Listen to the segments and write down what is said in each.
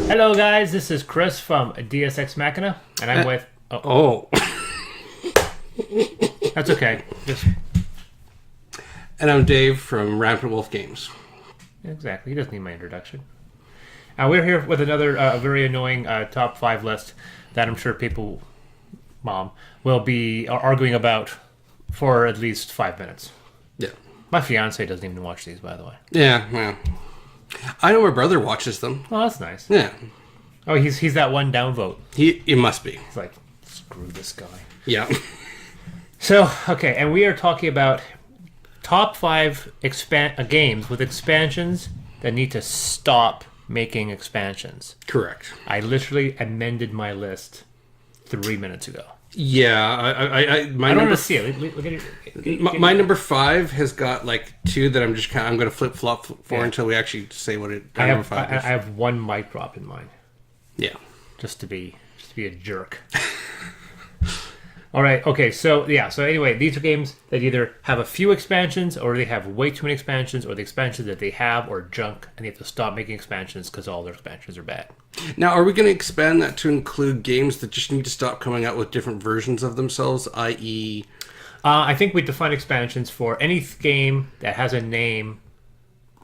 Hello, guys. This is Chris from DSX Machina, and I'm with. Oh. That's okay. Just And I'm Dave from Rampant Wolf Games. exactly. He doesn't need my introduction. We're here with another very annoying top 5 list that I'm sure people, Mom, will be arguing about for at least 5 minutes. Yeah. My fiance doesn't even watch these, by the way. Yeah, well. I know my brother watches them. Oh, that's nice. Yeah. Oh, he's that one downvote. He must be. He's like, screw this guy. Yeah. So, okay, and we are talking about top 5 games with expansions that need to stop making expansions. Correct. I literally amended my list 3 minutes ago. Yeah, I don't want to see it. Look at it. My number 5 has got like 2 that I'm going to flip flop for until we actually say what number 5 is. I have one mic drop in mind, Yeah. just to be a jerk. All right. Okay. So anyway, these are games that either have a few expansions, or they have way too many expansions, or the expansions that they have are junk, and they have to stop making expansions because all their expansions are bad. Now, are we going to expand that to include games that just need to stop coming out with different versions of themselves, i.e. I think we define expansions for any game that has a name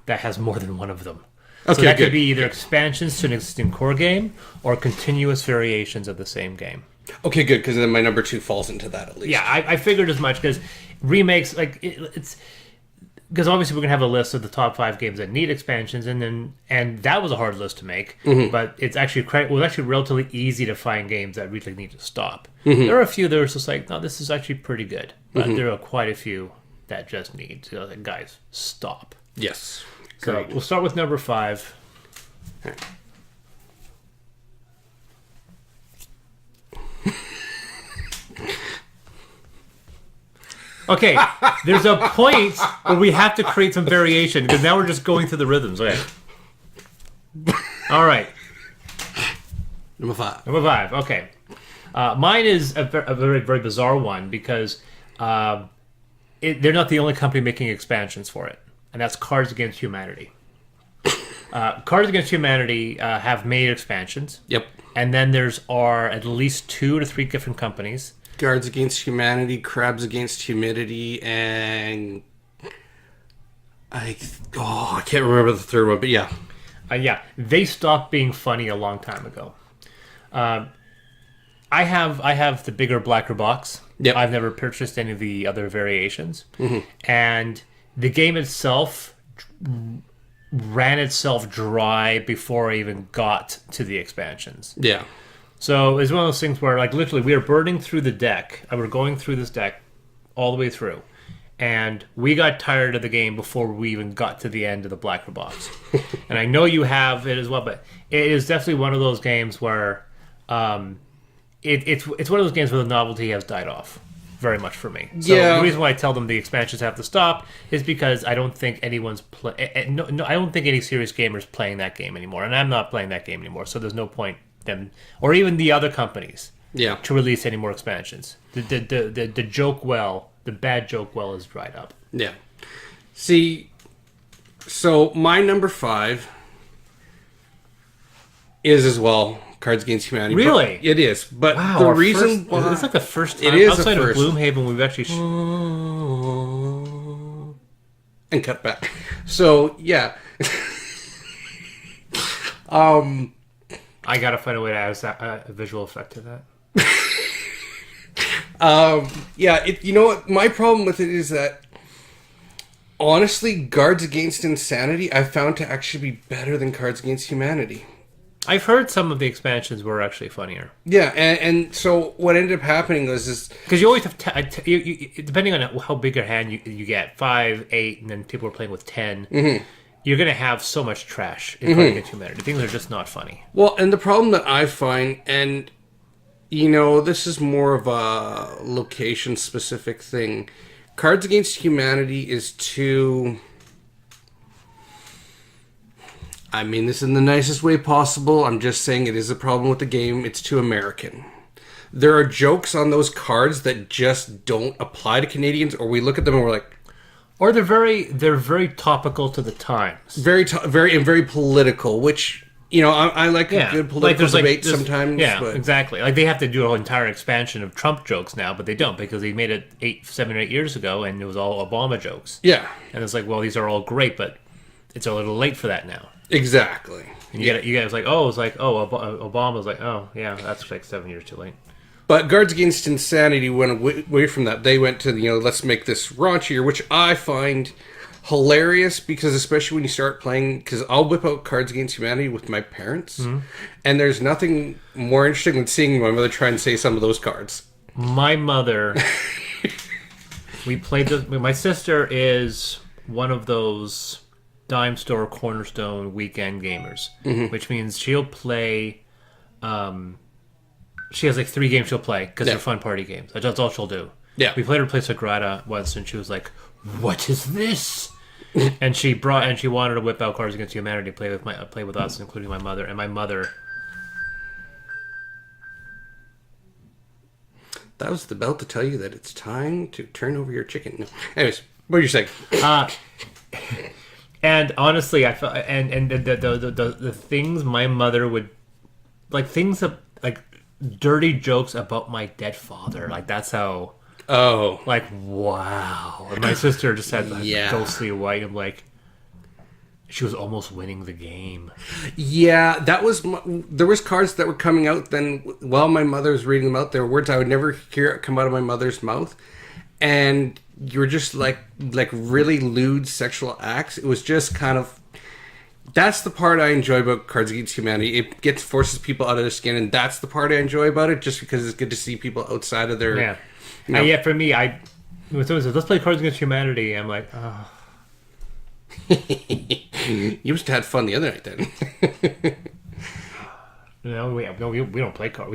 that has more than one of them. Okay, so that good. could be either expansions to an existing core game or continuous variations of the same game. Okay, good, because then my number 2 falls into that at least. Yeah, I figured as much because remakes, like, it's... Because obviously we're going to have a list of the top 5 games that need expansions, and that was a hard list to make, but it's actually relatively easy to find games that really need to stop. There are a few that are just like, no, this is actually pretty good, but there are quite a few that just need to, like, guys, stop. Yes. So Great. we'll start with number 5. Okay, there's a point where we have to create some variation because now we're just going through the rhythms. Okay. All right. Number 5. Number 5. Okay. Mine is a very, very bizarre one because they're not the only company making expansions for it, and that's Cards Against Humanity. Cards Against Humanity have made expansions. Yep. And then are at least 2 to 3 different companies. Guards Against Humanity, Crabs Against Humidity, and I can't remember the third one, but yeah. Yeah, they stopped being funny a long time ago. I have the bigger, blacker box. Yep. I've never purchased any of the other variations. And the game itself ran itself dry before I even got to the expansions. Yeah. So it's one of those things where, like, literally we are burning through the deck. I were going through this deck all the way through. And we got tired of the game before we even got to the end of the blacker box. And I know you have it as well, but it is definitely one of those games where it's one of those games where the novelty has died off very much for me. So Yeah. the reason why I tell them the expansions have to stop is because I don't think anyone's I don't think any serious gamers playing that game anymore, and I'm not playing that game anymore. So there's no point them or even the other companies to release any more expansions. The joke well, the bad joke well is dried up. Yeah. See, so my number 5 is as well Cards Against Humanity. Really? It is. But Wow, the reason it's like the first time It is outside the of first. Gloomhaven we've actually and cut back. So, yeah. I gotta find a way to add a visual effect to that. Yeah, you know what? My problem with it is that, honestly, Guards Against Insanity I found to actually be better than Cards Against Humanity. I've heard some of the expansions were actually funnier. Yeah, and so what ended up happening was Because you always have, depending on how big a hand you get, 5, 8, and then people are playing with 10, you're going to have so much trash in Cards Against Humanity. Things are just not funny. Well, and the problem that I find, and, you know, this is more of a location-specific thing. Cards Against Humanity is too... I mean this in the nicest way possible. I'm just saying it is a problem with the game. It's too American. There are jokes on those cards that just don't apply to Canadians, or we look at them and we're like... Or they're very topical to the times. Very political, which You know, I like a good political debate sometimes. Yeah, but... exactly. Like they have to do a whole entire expansion of Trump jokes now, but they don't because they made it 7 or 8 years ago, and it was all Obama jokes. Yeah, and it's like, well, these are all great, but it's a little late for that now. Exactly. And you guys like, Obama's like, oh yeah, that's like 7 years too late. But Cards Against Insanity went away from that. They went to let's make this raunchier, which I find hilarious because especially when you start playing, because I'll whip out Cards Against Humanity with my parents, and there's nothing more interesting than seeing my mother try and say some of those cards. My mother, we played this. My sister is one of those dime store cornerstone weekend gamers, which means she'll play. She has like 3 games she'll play because they're fun party games. That's all she'll do. Yeah, we played her play Sagrada once, and she was like, "What is this?" and she wanted to whip out Cards Against Humanity, play with us, including my mother. And my mother. That was the bell to tell you that it's time to turn over your chicken. No. Anyways, what are you saying? And honestly, I felt and the things my mother would like, things like dirty jokes about my dead father. Like that's how. Oh, like wow! And my sister just had ghostly white. I'm like, she was almost winning the game. Yeah, that was. There was cards that were coming out then while my mother was reading them out. There were words I would never hear come out of my mother's mouth, and you were just like really lewd sexual acts. It was just kind of. That's the part I enjoy about Cards Against Humanity. It forces people out of their skin, and that's the part I enjoy about it. Just because it's good to see people outside of their. Yeah. No. Yeah, for me, when someone says, let's play Cards Against Humanity, I'm like, oh. You must have had fun the other night then. No, we don't play cards.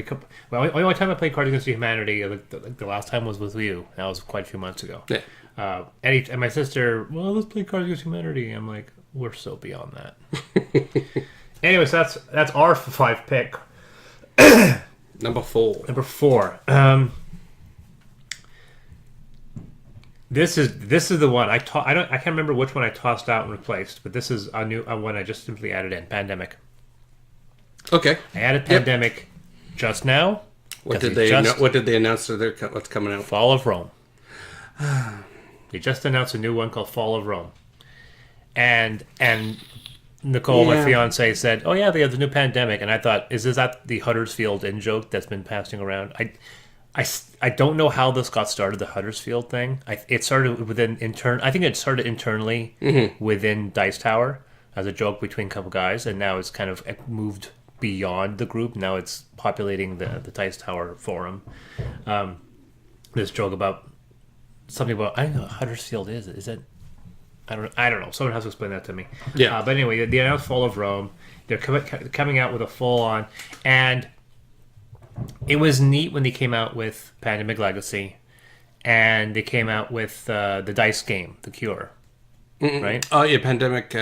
The only time I played Cards Against Humanity, the last time was with you. That was quite a few months ago. Yeah. And my sister, well, let's play Cards Against Humanity. I'm like, we're so beyond that. Anyways, that's our 5 pick. Number 4. Number 4. This is the one I can't remember which one I tossed out and replaced, but this is a new one I just simply added in. Pandemic. Okay. I added Pandemic just now. What did they announce? What's coming out? Fall of Rome. They just announced a new one called Fall of Rome, and Nicole, my fiance, said, "Oh yeah, they have the new Pandemic," and I thought, "Is that the Huddersfield in joke that's been passing around?" I don't know how this got started, the Huddersfield thing. It started I think it started internally within Dice Tower as a joke between a couple guys, and now it's kind of moved beyond the group. Now it's populating the Dice Tower forum. This joke about something about, I don't know what Huddersfield is. Is it? I don't know. Someone has to explain that to me. Yeah. But anyway, the announced Fall of Rome. They're coming out with a full on, and it was neat when they came out with Pandemic Legacy, and they came out with the dice game, The Cure, right? Oh yeah, Pandemic.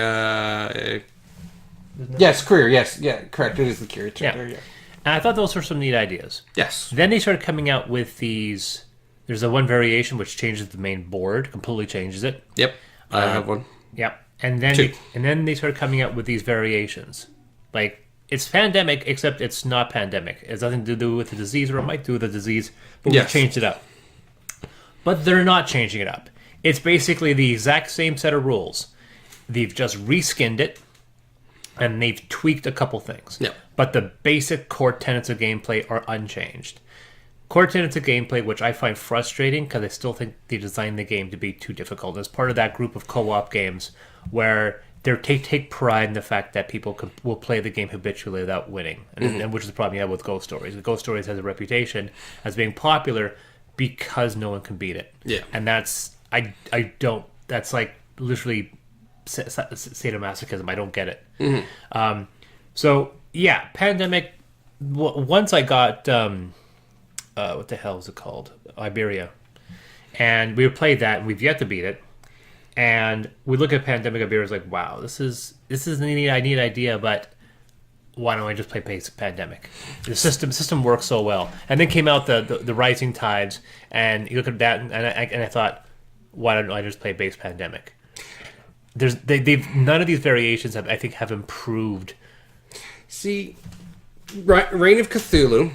Yes, Career. Yes, yeah, correct. It is The Cure. Yeah. And I thought those were some neat ideas. Yes. Then they started coming out with these. There's a one variation which changes the main board, completely changes it. Yep, I have one. Yep, and then they started coming out with these variations, like. It's Pandemic, except it's not Pandemic. It has nothing to do with the disease, or it might do with the disease, but we've changed it up. But they're not changing it up. It's basically the exact same set of rules. They've just reskinned it, and they've tweaked a couple things. Yeah. But the basic core tenets of gameplay are unchanged. Core tenets of gameplay, which I find frustrating, because I still think they designed the game to be too difficult. As part of that group of co-op games where they take pride in the fact that people will play the game habitually without winning, and which is the problem you have with Ghost Stories. Ghost Stories has a reputation as being popular because no one can beat it. Yeah, and that's I don't. That's like literally sadomasochism. I don't get it. So yeah, Pandemic. Once I got what the hell is it called? Iberia, and we played that, and we've yet to beat it. And we look at Pandemic Iberia, like, wow, this is a neat idea, but why don't I just play Pandemic? The system works so well. And then came out the Rising Tides, and you look at that, and I thought, why don't I just play base Pandemic? They've none of these variations have improved See, Reign of Cthulhu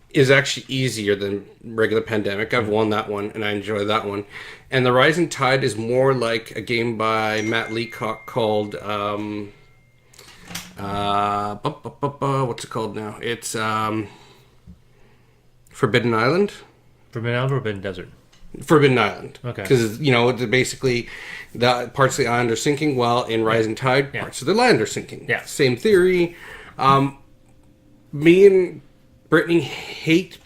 is actually easier than regular Pandemic. I've won that one, and I enjoy that one. And the Rising Tide is more like a game by Matt Leacock called what's it called now? It's Forbidden Island. Forbidden Island or Forbidden Desert? Forbidden Island. Okay. Because, basically, the parts of the island are sinking, while in Rising Tide, parts of the land are sinking. Yeah. Same theory. Me and Brittany hate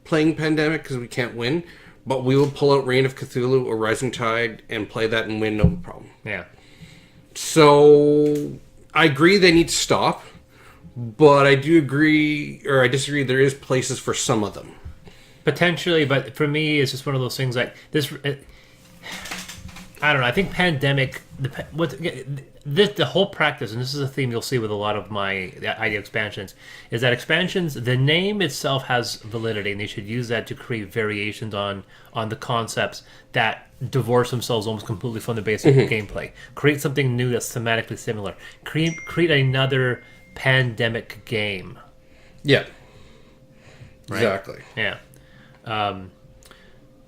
playing Pandemic because we can't win, but we will pull out Reign of Cthulhu or Rising Tide and play that and win, no problem. Yeah. So, I agree they need to stop, but I do agree, or I disagree, there is places for some of them. Potentially, but for me, it's just one of those things like this. I don't know. I think Pandemic, the whole practice, and this is a theme you'll see with a lot of my idea expansions, is that expansions, the name itself has validity, and they should use that to create variations on the concepts that divorce themselves almost completely from the basic gameplay. Create something new that's thematically similar. Create another Pandemic game. Yeah. Right? Exactly. Yeah.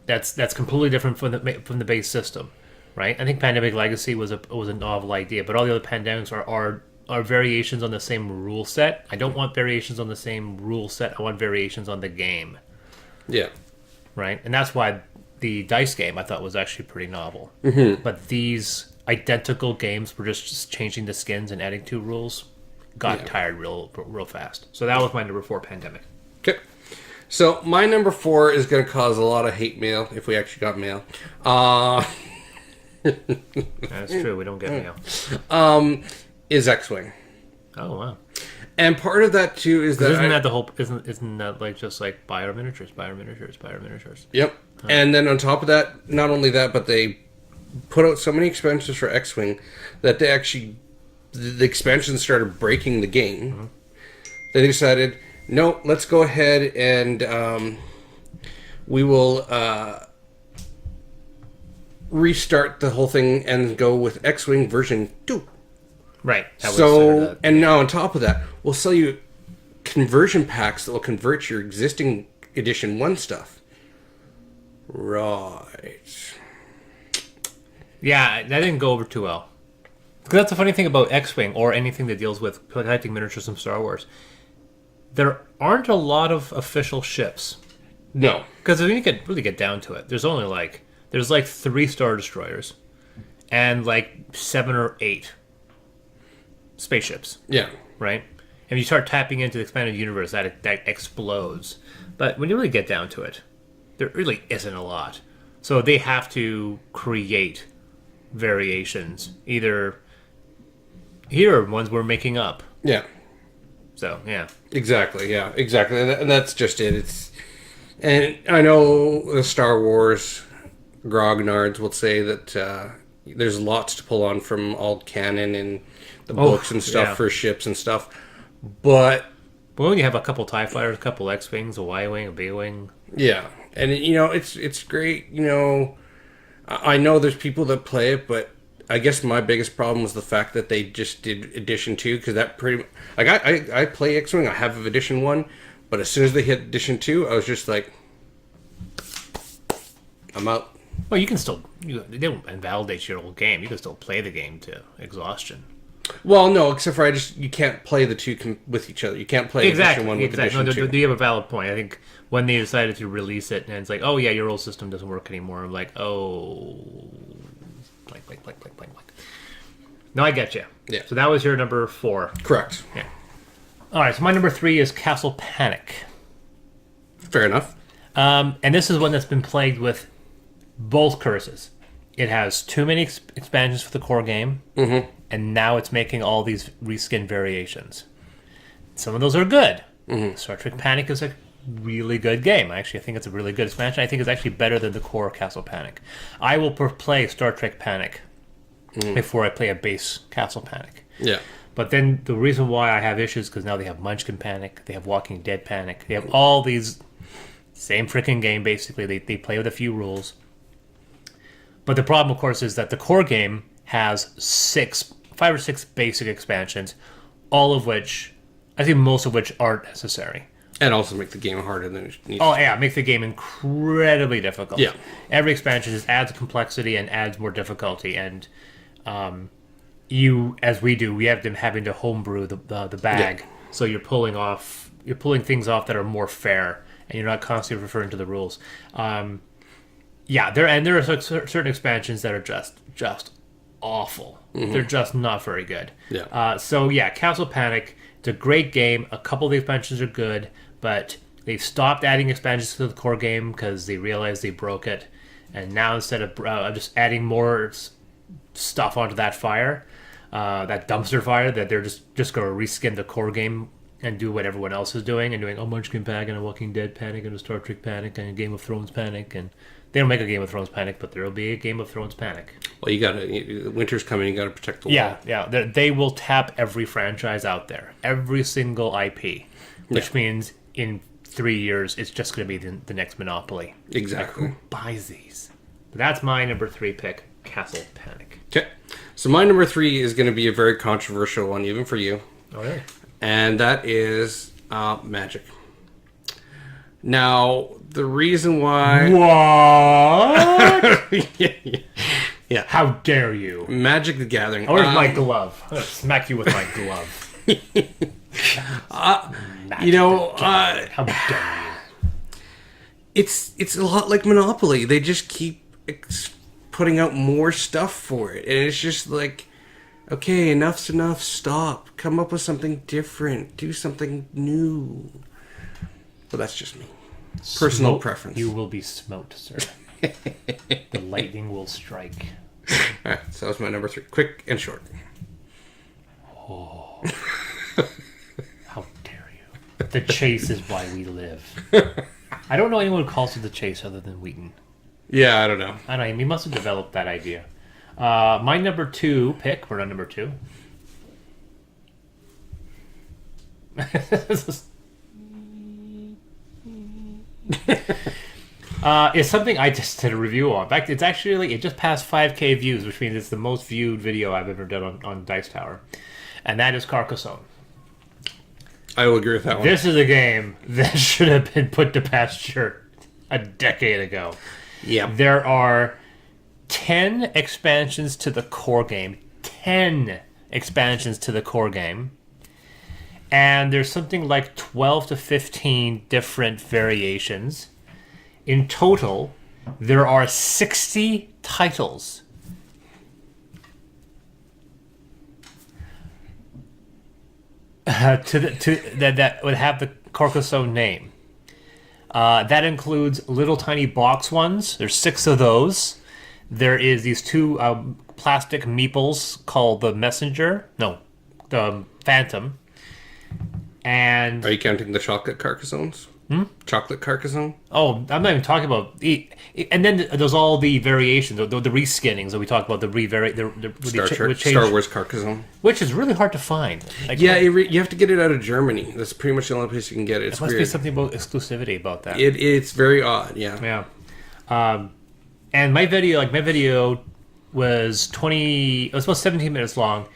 That's completely different from the base system, right? I think Pandemic Legacy was a novel idea, but all the other Pandemics are variations on the same rule set. I don't want variations on the same rule set. I want variations on the game. Yeah. Right? And that's why the dice game I thought was actually pretty novel. Mm-hmm. But these identical games were just changing the skins and adding 2 rules. Got tired real fast. So that was my number 4 Pandemic. Okay. So my number 4 is going to cause a lot of hate mail if we actually got mail. That's true. We don't get mail. Is X-Wing. Oh wow. And part of that too is that isn't that like just like buy our miniatures. Yep. And then on top of that, not only that, but they put out so many expansions for X-Wing that they actually the expansions started breaking the game. Mm-hmm. They decided, no, let's go ahead and we will restart the whole thing and go with X-Wing version 2. Right. So, and now on top of that, we'll sell you conversion packs that will convert your existing Edition 1 stuff. Right. Yeah, that didn't go over too well. Because that's the funny thing about X-Wing, or anything that deals with protecting miniatures from Star Wars. There aren't a lot of official ships. No. Because when you really get down to it, there's only there's 3 Star Destroyers and 7 or 8 spaceships. Yeah. Right? And you start tapping into the expanded universe, that explodes. But when you really get down to it, there really isn't a lot. So they have to create variations. Either here are ones we're making up. Yeah. So, yeah. Exactly, yeah. Exactly. And that's just it. And I know the Star Wars grognards will say that there's lots to pull on from alt canon and the books and stuff for ships and stuff. But when you have a couple TIE fighters, a couple X-Wings, a Y-Wing, a B-Wing. Yeah. And, it's great. I know there's people that play it, but I guess my biggest problem was the fact that they just did Edition 2, because that pretty... I play X-Wing, I have Edition 1, but as soon as they hit Edition 2, I was just like... I'm out. Well, you can still... They don't invalidate your old game. You can still play the game to exhaustion. Well, no, except for you can't play the two with each other. You can't play Edition 1 with Edition 2. No, you have a valid point. I think when they decided to release it, and it's like, oh yeah, your old system doesn't work anymore. I'm like, oh... Blank. No, I get you. Yeah. So that was your number 4. Correct. Yeah. All right, so my number 3 is Castle Panic. Fair enough. And this is one that's been plagued with both curses. It has too many expansions for the core game, and now it's making all these reskin variations. Some of those are good. Star Trek Panic is a really good game. I think it's a really good expansion. I think it's actually better than the core Castle Panic. I will play Star Trek Panic before I play a base Castle Panic. Yeah. But then the reason why I have issues, because now they have Munchkin Panic, they have Walking Dead Panic, they have all these same freaking game, basically. They play with a few rules. But the problem, of course, is that the core game has 5 or 6 basic expansions, all of which, I think most of which aren't necessary. And also make the game harder than it needs. Oh yeah, make the game incredibly difficult. Yeah. Every expansion just adds complexity and adds more difficulty, and you, as we do, we have them having to homebrew the bag, Yeah. so you're pulling things off that are more fair, and you're not constantly referring to the rules. Yeah, there are certain expansions that are just awful. They're just not very good. Yeah. So yeah, Castle Panic. It's a great game. A couple of the expansions are good, but they've stopped adding expansions to the core game because they realized they broke it. And now instead of just adding more stuff onto that fire, that dumpster fire, that they're just going to reskin the core game and do what everyone else is doing, and doing a Munchkin Panic and a Walking Dead Panic and a Star Trek Panic and a Game of Thrones Panic. And they don't make a Game of Thrones Panic, but there will be a Game of Thrones Panic. Well, winter's coming, you gotta protect the wall. Yeah. They will tap every franchise out there, every single IP, which means in 3 years it's just going to be the next Monopoly. Exactly. Who buys these? But that's my number 3 pick, Castle Panic. Okay. So my number 3 is going to be a very controversial one, even for you. Oh, yeah. And that is Magic. Now, the reason why... What? Yeah. How dare you? Magic the Gathering. Where's my glove? I'm going to smack you with my glove. How dare you? It's a lot like Monopoly. They just keep putting out more stuff for it. And it's just like, okay, enough's enough. Stop. Come up with something different. Do something new. But that's just me. Personal preference. You will be smote, sir. The lightning will strike. Alright, so that was my number 3. Quick and short. Oh. How dare you. The chase is why we live. I don't know anyone who calls it the chase other than Wheaton. Yeah, I don't know. I don't know. He must have developed that idea. My number 2 pick, we're on number 2. It's something I just did a review on. In fact, it's actually, it just passed 5K views, which means it's the most viewed video I've ever done on Dice Tower. And that is Carcassonne. I will agree with that one. This is a game that should have been put to pasture a decade ago. Yeah. There are 10 expansions to the core game. 10 expansions to the core game. And there's something like 12 to 15 different variations. In total, there are 60 titles. That would have the Carcassonne name. That includes little tiny box ones. There's 6 of those. There is these 2 plastic meeples called the the Phantom. And are you counting the chocolate Carcassones? Chocolate Carcassonne? Oh, I'm not even talking about... And then there's all the variations, the reskinnings that we talked about, Star Wars Carcassonne. Which is really hard to find. Like, yeah, you have to get it out of Germany. That's pretty much the only place you can get it. It's there must weird. be something about exclusivity about that. It's very odd, yeah. Yeah. And my video was it was about 17 minutes long,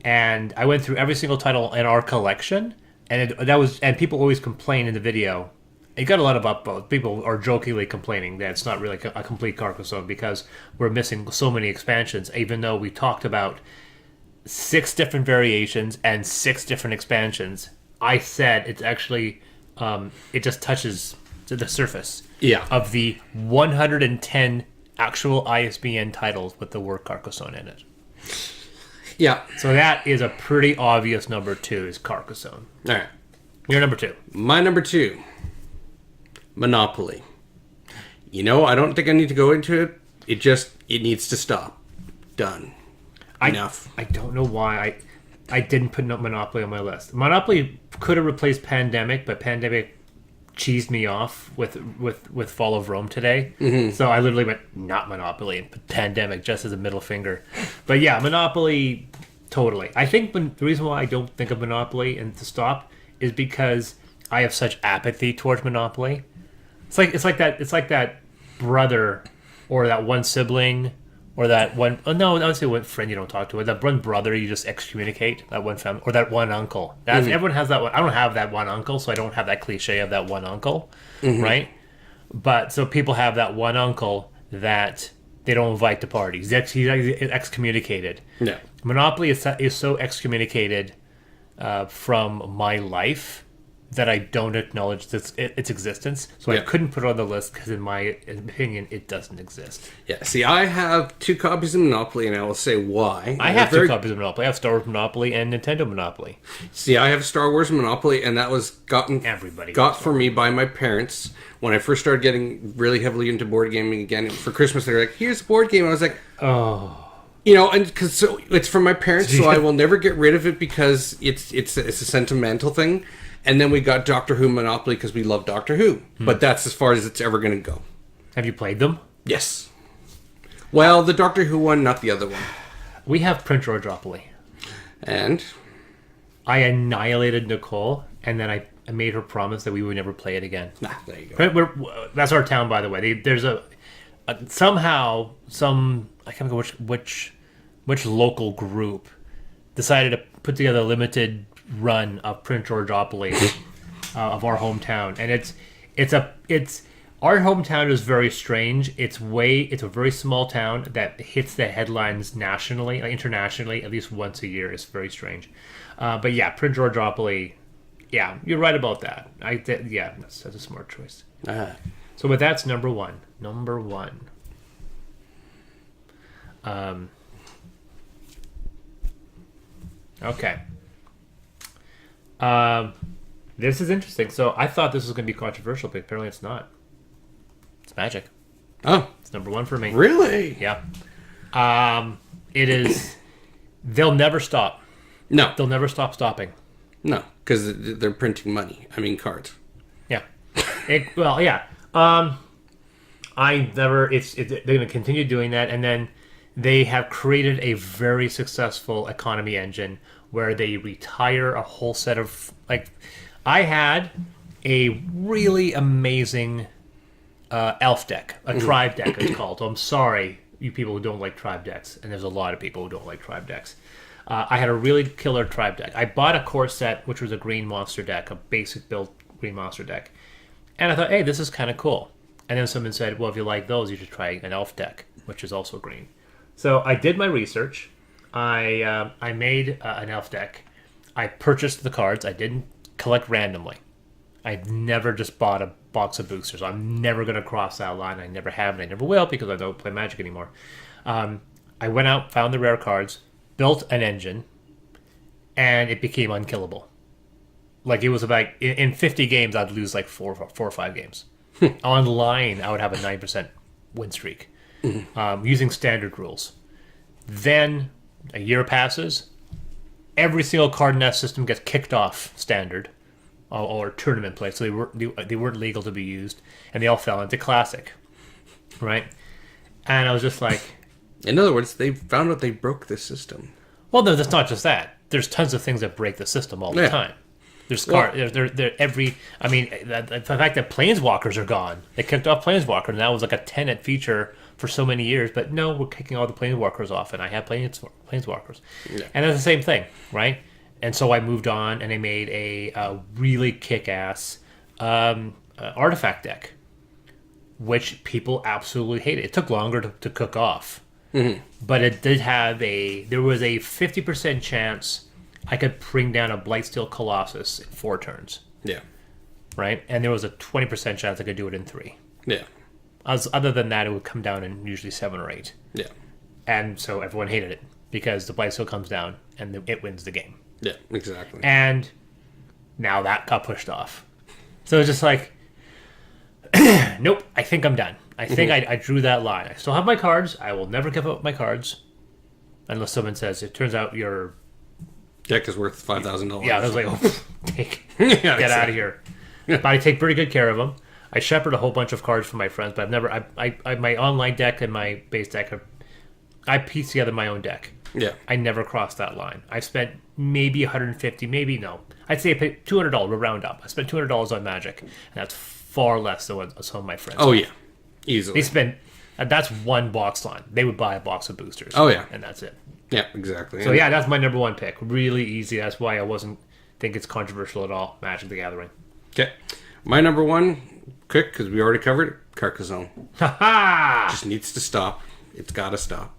and I went through every single title in our collection, and people always complain in the video. It got a lot of upvotes. People are jokingly complaining that it's not really a complete Carcassonne because we're missing so many expansions, even though we talked about 6 different variations and 6 different expansions. I said it's actually, it just touches the surface of the 110 actual ISBN titles with the word Carcassonne in it. Yeah. So that is a pretty obvious number 2 is Carcassonne. All right. Your number 2. My number 2. Monopoly. I don't think I need to go into it. It needs to stop. Done. Enough. I don't know why I didn't put Monopoly on my list. Monopoly could have replaced Pandemic, but Pandemic cheesed me off with Fall of Rome today. Mm-hmm. So I literally went, not Monopoly, and put Pandemic just as a middle finger. But yeah, Monopoly, totally. I think the reason why I don't think of Monopoly and to stop is because I have such apathy towards Monopoly. It's like that brother or that one sibling Or that one, oh no, I would say one friend you don't talk to, or that one brother you just excommunicate, that one family, or that one uncle. Everyone has that one. I don't have that one uncle, so I don't have that cliche of that one uncle, right? But so people have that one uncle that they don't invite to parties. He's excommunicated. Yeah. Monopoly is so excommunicated from my life that I don't acknowledge its existence. So I couldn't put it on the list because, in my opinion, it doesn't exist. Yeah. See, I have 2 copies of Monopoly, and I will say why. I have 2 copies of Monopoly. I have Star Wars Monopoly and Nintendo Monopoly. See, I have Star Wars Monopoly, and that was Everybody got for me by my parents when I first started getting really heavily into board gaming again. For Christmas, they were like, "Here's a board game." I was like, Oh. you know, and because so it's from my parents, so I will never get rid of it because it's a sentimental thing. And then we got Doctor Who Monopoly because we love Doctor Who, but that's as far as it's ever going to go. Have you played them? Yes. Well, the Doctor Who one, not the other one. We have Prince Georgeopoly. And I annihilated Nicole, and then I made her promise that we would never play it again. there you go. That's our town, by the way. There's somehow I can't remember which local group decided to put together a limited run of Prince Georgeopoly of our hometown, and it's our hometown is very strange. It's a very small town that hits the headlines nationally, internationally, at least once a year. It's very strange, but yeah, Prince Georgeopoly. Yeah, you're right about that. That's a smart choice. So, but that's number one. Number one. Okay. This is interesting. So I thought this was going to be controversial, but apparently it's not. It's Magic. Oh, It's number one for me. really? Yeah. It is. They'll never stop. No, They'll never stop stopping. no, because they're printing money. I mean, cards. Yeah. Yeah. I never. They're going to continue doing that, and then they have created a very successful economy engine where they retire a whole set of I had a really amazing elf deck, a tribe deck it's called. So I'm sorry, you people who don't like tribe decks, and there's a lot of people who don't like tribe decks. I had a really killer tribe deck. I bought a core set, which was a green monster deck, a basic built green monster deck. And I thought, hey, this is kind of cool. And then someone said, well, if you like those, you should try an elf deck, which is also green. So I did my research. I made an elf deck. I purchased the cards. I didn't collect randomly. I never just bought a box of boosters. I'm never going to cross that line. I never have, and I never will because I don't play Magic anymore. I went out, found the rare cards, built an engine, and it became unkillable. Like, it was about, in 50 games, I'd lose like four or five games. Online, I would have a 9% win streak using standard rules. Then a year passes, every single card in that system gets kicked off standard or tournament play, so they weren't legal to be used, and they all fell into classic, right? And I was just like, In other words, they found out they broke the system. well, no, that's not just that. There's tons of things that break the system all the time. There's I mean, the fact that Planeswalkers are gone. They kicked off Planeswalker, and that was like a tenant feature for so many years. But no, we're kicking all the Planeswalkers off, and I have Planeswalkers. Yeah. And that's the same thing, right? And so I moved on, and I made a really kick-ass artifact deck, which people absolutely hated. It took longer to cook off. Mm-hmm. But it did have there was a 50% chance I could bring down a Blightsteel Colossus in 4 turns. Yeah. Right? And there was a 20% chance I could do it in 3. Yeah. Other than that, it would come down in usually 7 or 8. Yeah. And so everyone hated it because the Blightsteel comes down and it wins the game. Yeah, exactly. And now that got pushed off. So it's just like, nope, I think I'm done. I think I drew that line. I still have my cards. I will never give up my cards unless someone says, it turns out your deck is worth $5,000. Yeah, I was like, get out of here. But I take pretty good care of them. I shepherd a whole bunch of cards for my friends, but I've never, my online deck and my base deck, I piece together my own deck. Yeah. I never crossed that line. I spent maybe $150, maybe no. I'd say I paid $200, we'll round up. I spent $200 on Magic, and that's far less than what some of my friends. Oh, yeah. Easily. They spent That's one box line. They would buy a box of boosters. Oh, yeah. And that's it. Yeah, exactly. So yeah, that's my number one pick. Really easy. That's why I wasn't think it's controversial at all. Magic the Gathering. Okay. My number one, quick, because we already covered it, Carcassonne. Ha Just needs to stop. It's got to stop.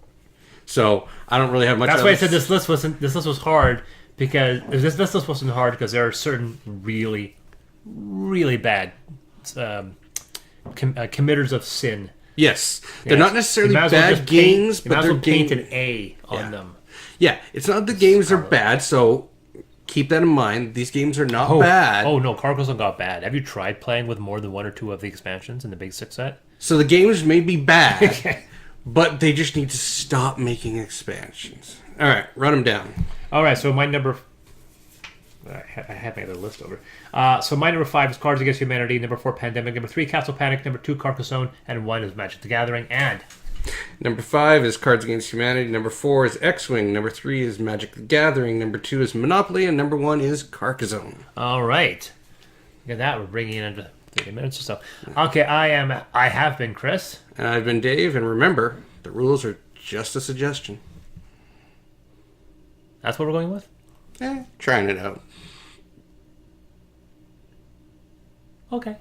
So I don't really have much. That's why I said this list was hard because this list wasn't hard because there are certain really, really bad committers of sin. Yes, they're not necessarily You might as well bad just games, paint, but they're paint game. an A on them. Yeah, it's not the games are bad. So keep that in mind. These games are not bad. Oh no, Carcassonne got bad. Have you tried playing with more than one or two of the expansions in the big six set? So the games may be bad, but they just need to stop making expansions. All right, run them down. All right, so my number. I have my other list over. So my number 5 is Cards Against Humanity. Number 4, Pandemic. Number 3, Castle Panic. Number 2, Carcassonne. And 1 is Magic the Gathering. And Number 5 is Cards Against Humanity. Number 4 is X-Wing. Number 3 is Magic the Gathering. Number 2 is Monopoly. And number 1 is Carcassonne. all right, look at that. We're bringing it into 30 minutes or so. Okay, I have been Chris. And I've been Dave. And remember, the rules are just a suggestion. That's what we're going with. Trying it out. Okay.